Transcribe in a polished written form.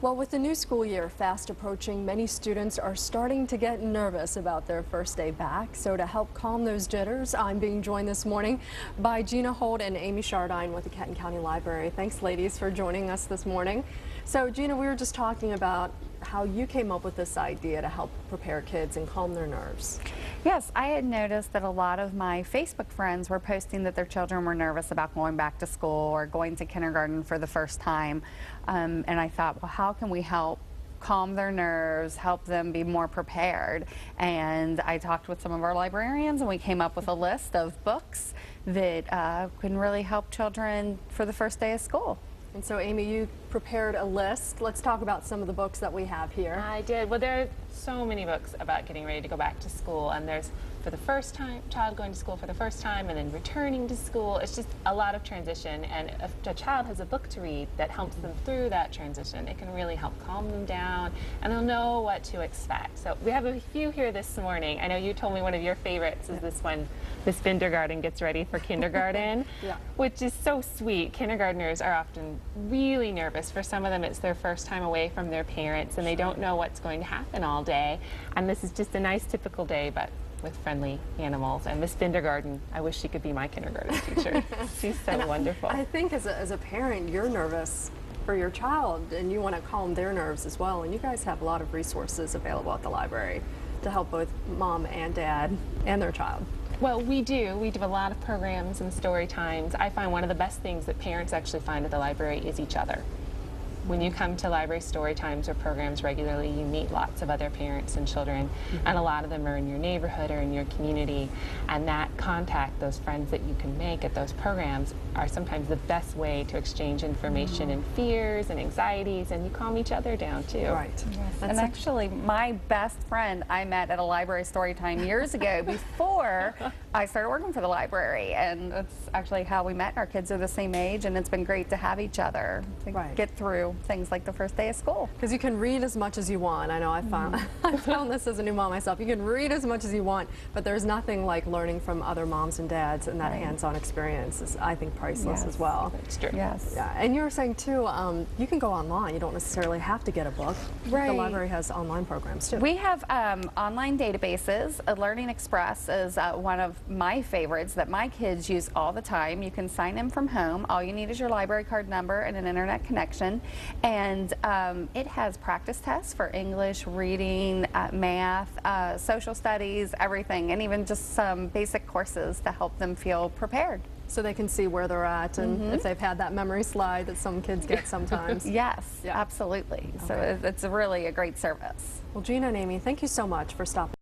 Well, with the new school year fast approaching, many students are starting to get nervous about their first day back. So to help calm those jitters, I'm being joined this morning by Gina, Holt, and Amy Schardein with the Kenton County Library. Thanks, ladies, for joining us this morning. So, Gina, we were just talking about how you came up with this idea to help prepare kids and calm their nerves. Yes, I had noticed that a lot of my Facebook friends were posting that their children were nervous about going back to school or going to kindergarten for the first time. And I thought, well, how can we help calm their nerves, help them be more prepared? And I talked with some of our librarians, and we came up with a list of books that can really help children for the first day of school. And so, Amy, you prepared a list. Let's talk about some of the books that we have here. I did. Well, there are so many books about getting ready to go back to school, and there's for the first time, child going to school for the first time, and then returning to school. It's just a lot of transition, and if a child has a book to read that helps them through that transition, it can really help calm them down, and they'll know what to expect. So we have a few here this morning. I know you told me one of your favorites is this one, Miss Kindergarten Gets Ready for Kindergarten, which is so sweet. Kindergartners are often really nervous. For some of them, it's their first time away from their parents, and they don't know what's going to happen all day. And this is just a nice, typical day, but with friendly animals. And Miss Kindergarten, I wish she could be my kindergarten teacher. She's so wonderful. I think as a parent, you're nervous for your child, and you want to calm their nerves as well. And you guys have a lot of resources available at the library to help both mom and dad and their child. Well, we do. We do a lot of programs and story times. I find one of the best things that parents actually find at the library is each other. When you come to library story times or programs regularly, you meet lots of other parents and children, and a lot of them are in your neighborhood or in your community, and that contact, those friends that you can make at those programs, are sometimes the best way to exchange information and fears and anxieties, and you calm each other down too. Right. Yes. And actually, my best friend I met at a library story time years ago before I started working for the library, and that's actually how we met. Our kids are the same age, and it's been great to have each other to get through things like the first day of school. Because you can read as much as you want. I know I found this as a new mom myself. You can read as much as you want, but there's nothing like learning from other moms and dads, and that hands-on experience is, I think, priceless as well. That's true. Yes. Yeah, and you were saying too, you can go online. You don't necessarily have to get a book. Right. The library has online programs too. We have online databases. Learning Express is one of my favorites that my kids use all the time. You can sign in from home. All you need is your library card number and an internet connection. And it has practice tests for English, reading, math, social studies, everything, and even just some basic courses to help them feel prepared. So they can see where they're at and if they've had that memory slide that some kids get sometimes. Yes, absolutely. So it's really a great service. Well, Gina and Amy, thank you so much for stopping